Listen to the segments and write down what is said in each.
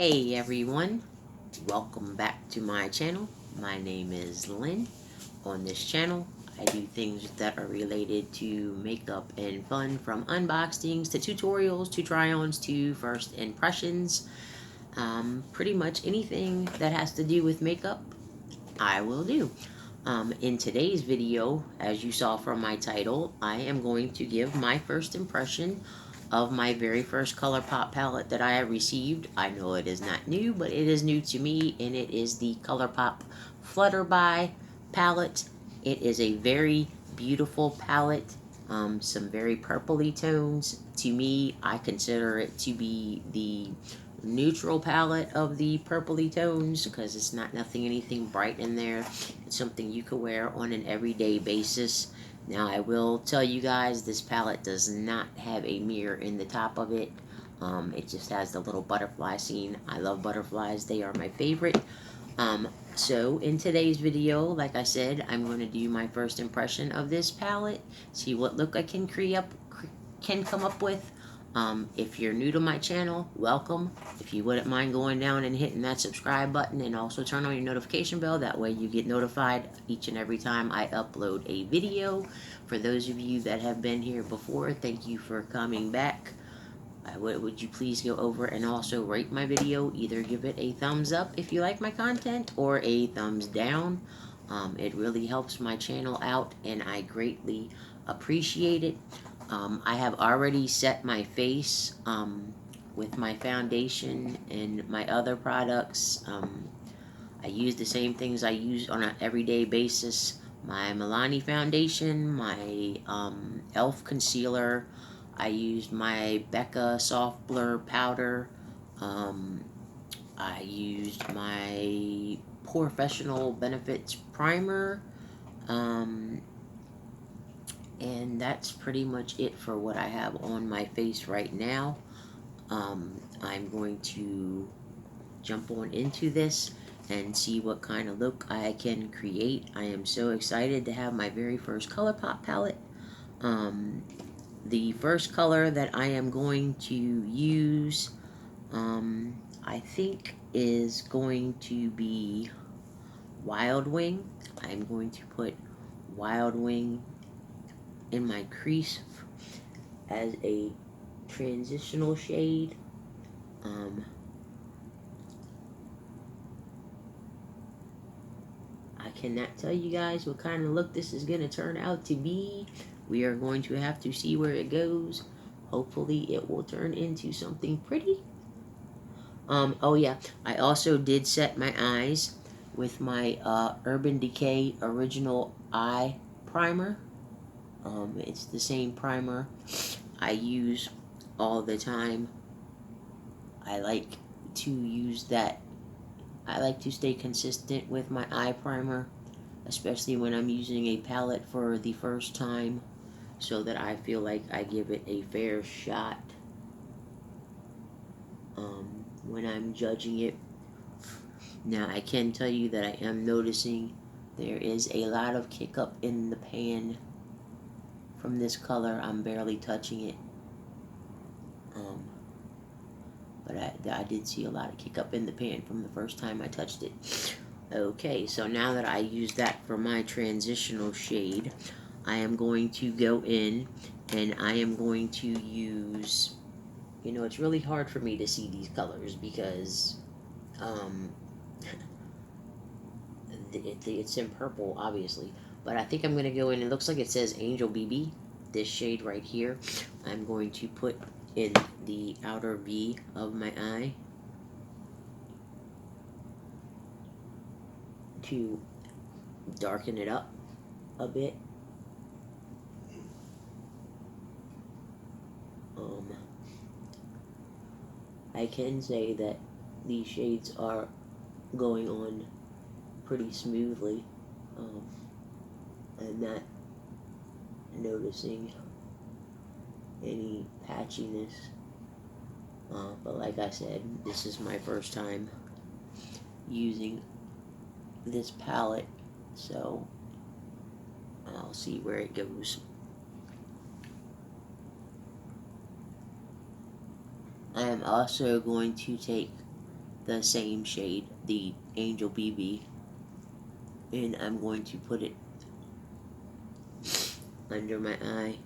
Hey everyone, welcome back to my channel. My name is Lynn. On this channel, I do things that are related to makeup and fun, from unboxings to tutorials to try-ons to first impressions. Pretty much anything that has to do with makeup, I will do. In today's video, as you saw from my title, I am going to give my first impression of my very first ColourPop palette that I have received. I know it is not new, but it is new to me, and it is the ColourPop Flutter By palette. It is a very beautiful palette, some very purpley tones. To me, I consider it to be the neutral palette of the purpley tones because it's not anything bright in there. It's something you could wear on an everyday basis. Now I will tell you guys, this palette does not have a mirror in the top of it. It just has the little butterfly scene. I love butterflies, they are my favorite. So in today's video, like I said, I'm going to do my first impression of this palette, see what look I can come up with. If you're new to my channel, welcome. If you wouldn't mind going down and hitting that subscribe button, and also turn on your notification bell, that way you get notified each and every time I upload a video. For those of you that have been here before, thank you for coming back. Would you please go over and also rate my video? Either give it a thumbs up if you like my content, or a thumbs down. It really helps my channel out, and I greatly appreciate it. I have already set my face with my foundation and my other products. I use the same things I use on an everyday basis. My Milani foundation, my e.l.f. concealer. I used my Becca soft blur powder. I used my Professional Benefits primer. And that's pretty much it for what I have on my face right now. I'm going to jump on into this and see what kind of look I can create. I am so excited to have my very first ColourPop palette. The first color that I am going to use, I think, is going to be Wild Wing. I'm going to put Wild Wing in my crease as a transitional shade. I cannot tell you guys what kind of look this is going to turn out to be. We are going to have to see where it goes. Hopefully it will turn into something pretty. Oh yeah, I also did set my eyes with my Urban Decay Original Eye Primer. It's the same primer I use all the time. I like to use that. I like to stay consistent with my eye primer, especially when I'm using a palette for the first time, so that I feel like I give it a fair shot when I'm judging it. Now I can tell you that I am noticing there is a lot of kick up in the pan from this color. I'm barely touching it. But I did see a lot of kick up in the pan from the first time I touched it. Okay, so now that I use that for my transitional shade, I am going to go in and I am going to use, you know, it's really hard for me to see these colors because it's in purple, obviously. But I think I'm going to go in, it looks like it says Angel BB, this shade right here. I'm going to put in the outer V of my eye to darken it up a bit. I can say that these shades are going on pretty smoothly. I'm not noticing any patchiness, but like I said, this is my first time using this palette, so I'll see where it goes. I am also going to take the same shade, the Angel BB, and I'm going to put it under my eye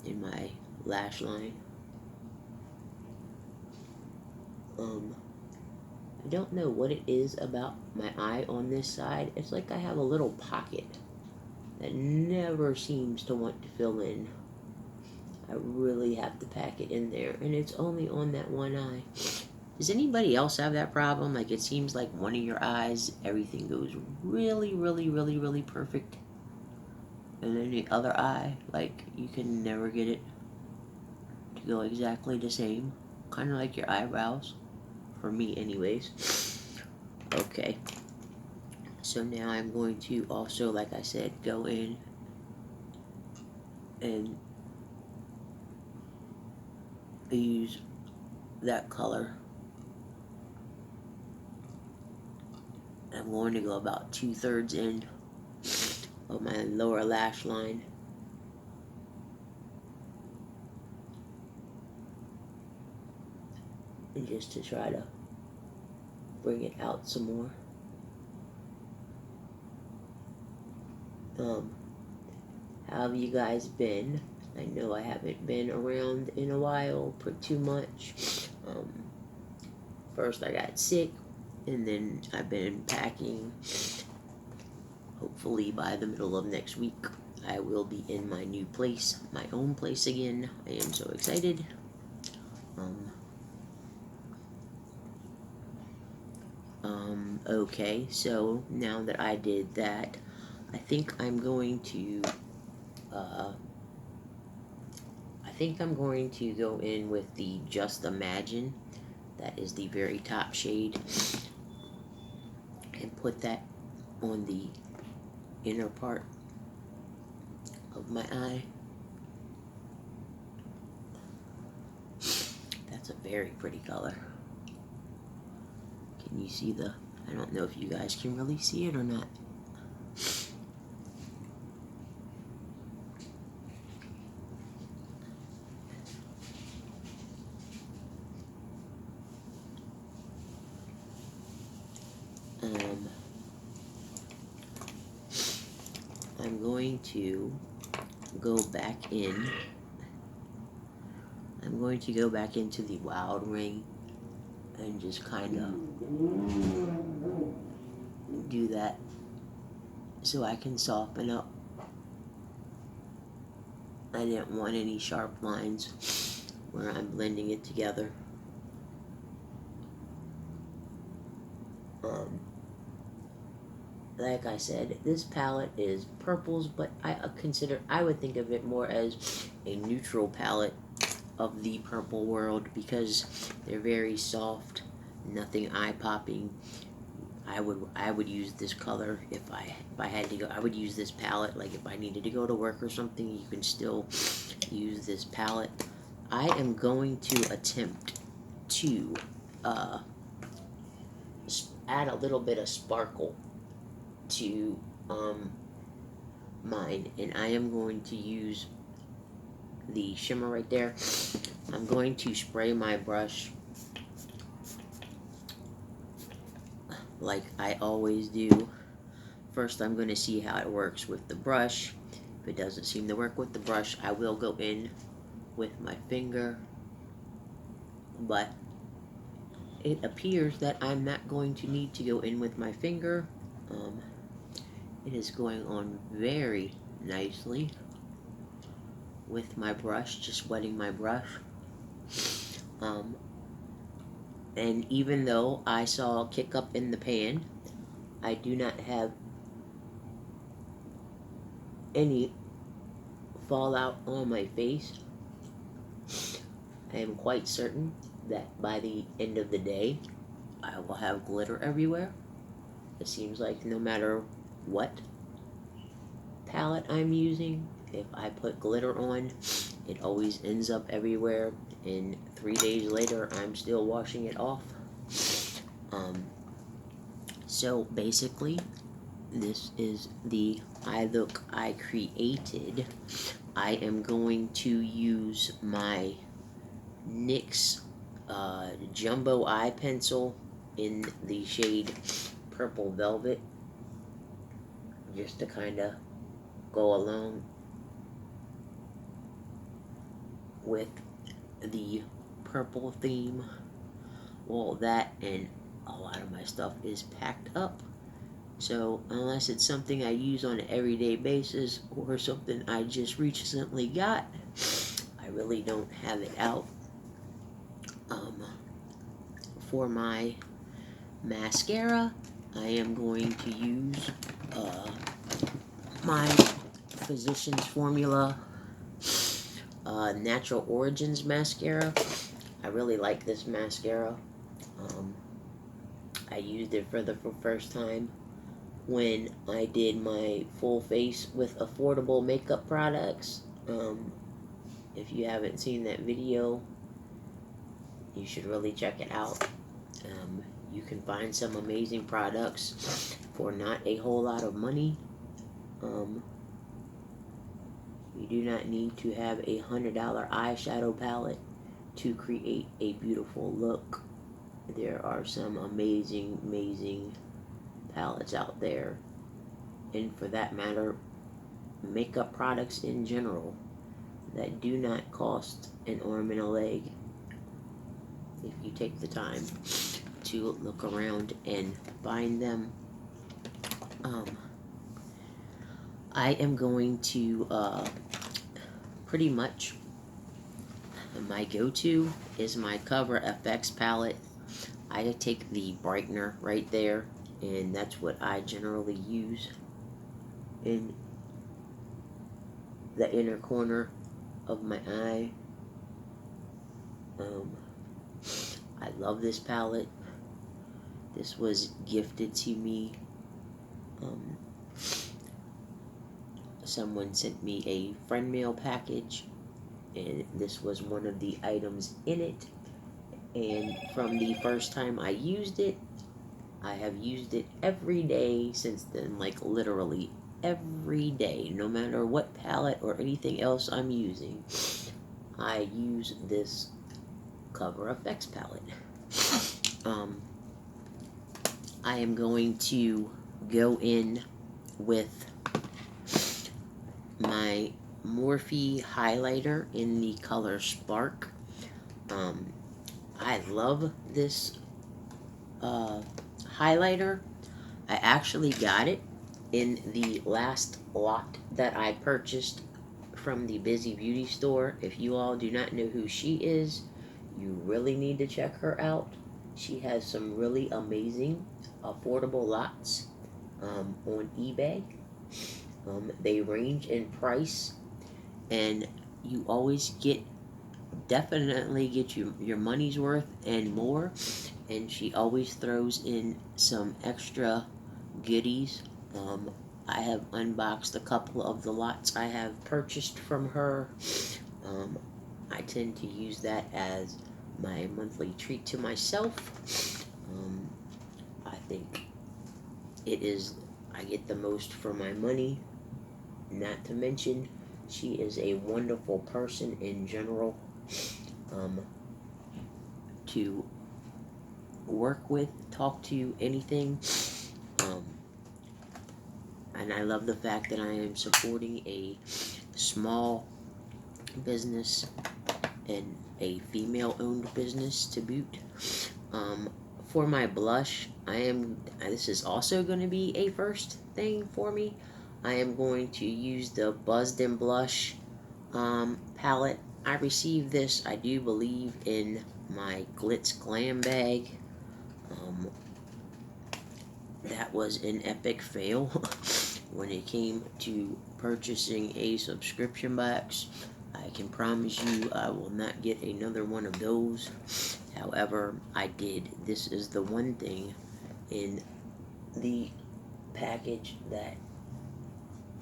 in my lash line. I don't know what it is about my eye on this side. It's like I have a little pocket that never seems to want to fill in. I really have to pack it in there, and it's only on that one eye. Does anybody else have that problem? Like, it seems like one of your eyes, everything goes really, really, really, really perfect. And then the other eye, like, you can never get it to go exactly the same. Kind of like your eyebrows. For me, anyways. Okay. So now I'm going to also, like I said, go in and use that color. I'm going to go about 2/3 in of my lower lash line. And just to try to bring it out some more. How have you guys been? I know I haven't been around in a while, too much. First I got sick, and then I've been packing. Hopefully by the middle of next week, I will be in my new place, my own place again. I am so excited. Okay, so now that I did that, I think I'm going to go in with the Just Imagine. That is the very top shade, and put that on the inner part of my eye. That's a very pretty color. Can you see the, I don't know if you guys can really see it or not. I'm going to go back in. I'm going to go back into the Wild Ring and just kind of do that so I can soften up. I didn't want any sharp lines where I'm blending it together. Like I said, this palette is purples, but I would think of it more as a neutral palette of the purple world, because they're very soft, nothing eye-popping. I would use this color if I had to go. I would use this palette, like if I needed to go to work or something. You can still use this palette. I am going to attempt to add a little bit of sparkle to mine, and I am going to use the shimmer right there. I'm going to spray my brush like I always do. First, I'm going to see how it works with the brush. If it doesn't seem to work with the brush, I will go in with my finger, but it appears that I'm not going to need to go in with my finger. It is going on very nicely with my brush, just wetting my brush. And even though I saw kick up in the pan, I do not have any fallout on my face. I am quite certain that by the end of the day, I will have glitter everywhere. It seems like no matter what palette I'm using, if I put glitter on, it always ends up everywhere, and 3 days later I'm still washing it off. So basically, this is the eye look I created. I am going to use my NYX Jumbo Eye Pencil in the shade Purple Velvet, just to kind of go along with the purple theme. Well, that and a lot of my stuff is packed up. So unless it's something I use on an everyday basis or something I just recently got, I really don't have it out. For my mascara, I am going to use my Physicians Formula Natural Origins mascara. I really like this mascara. I used it for the first time when I did my full face with affordable makeup products. If you haven't seen that video, you should really check it out. You can find some amazing products for not a whole lot of money. You do not need to have a $100 eyeshadow palette to create a beautiful look. There are some amazing palettes out there, and for that matter, makeup products in general, that do not cost an arm and a leg if you take the time to look around and find them. I am going to pretty much, my go-to is my Cover FX palette. I take the brightener right there, and that's what I generally use in the inner corner of my eye. I love this palette. This was gifted to me. Someone sent me a friend mail package, and this was one of the items in it. And from the first time I used it, I have used it every day since then, like literally every day, no matter what palette or anything else I'm using. I use this Cover FX palette. I am going to go in with my Morphe Highlighter in the color Spark. I love this highlighter. I actually got it in the last lot that I purchased from the BizyBeauty Store. If you all do not know who she is, you really need to check her out. She has some really amazing affordable lots on eBay. They range in price, and you always definitely get your money's worth and more. And she always throws in some extra goodies. I have unboxed a couple of the lots I have purchased from her. I tend to use that as my monthly treat to myself. I think I get the most for my money. Not to mention, she is a wonderful person in general to work with, talk to, anything. And I love the fact that I am supporting a small business and a female-owned business to boot. For my blush, this is also going to be a first thing for me. I am going to use the Buzzed and Blush palette. I received this, I do believe, in my Glitz Glam bag. That was an epic fail when it came to purchasing a subscription box. I can promise you I will not get another one of those. However, I did. This is the one thing in the package that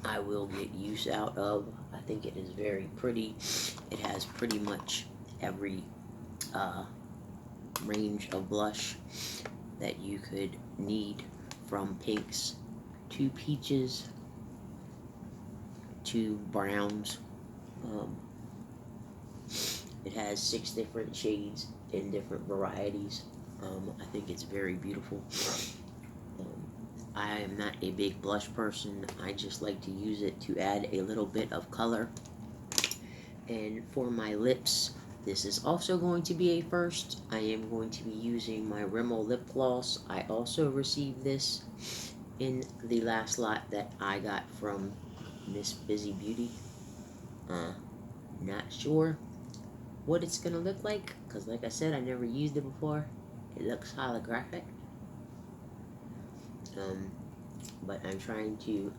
I will get use out of. I think it is very pretty. It has pretty much every range of blush that you could need, from pinks to peaches to browns. It has 6 different shades in different varieties. I think it's very beautiful. I am not a big blush person. I just like to use it to add a little bit of color. And for my lips, this is also going to be a first. I am going to be using my Rimmel Lip Gloss. I also received this in the last lot that I got from Miss BizyBeauty. Not sure what it's gonna look like, because like I said, I never used it before. It looks holographic. But I'm trying to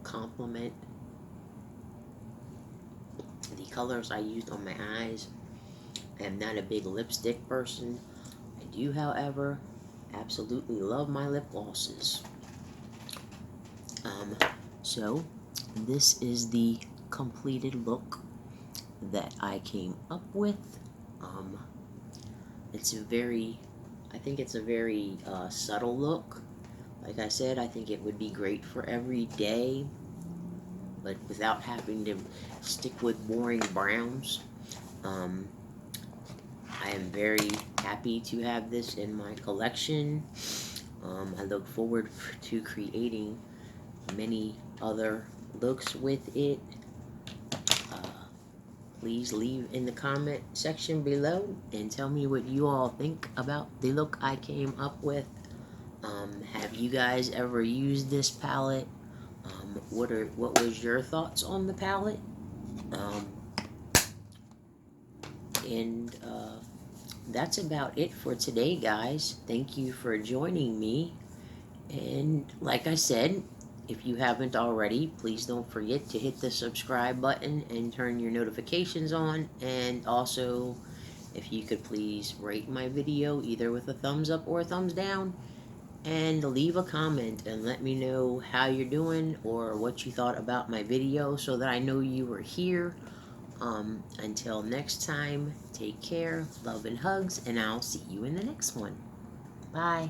complement the colors I used on my eyes. I am not a big lipstick person. I do, however, absolutely love my lip glosses. So this is the completed look that I came up with. I think it's a very subtle look. Like I said, I think it would be great for every day, but without having to stick with boring browns. I am very happy to have this in my collection. I look forward to creating many other looks with it. Please leave in the comment section below and tell me what you all think about the look I came up with. Have you guys ever used this palette? What was your thoughts on the palette? That's about it for today, guys. Thank you for joining me. And like I said, if you haven't already, please don't forget to hit the subscribe button and turn your notifications on. And also, if you could please rate my video either with a thumbs up or a thumbs down. And leave a comment and let me know how you're doing or what you thought about my video so that I know you were here. Until next time, take care, love and hugs, and I'll see you in the next one. Bye.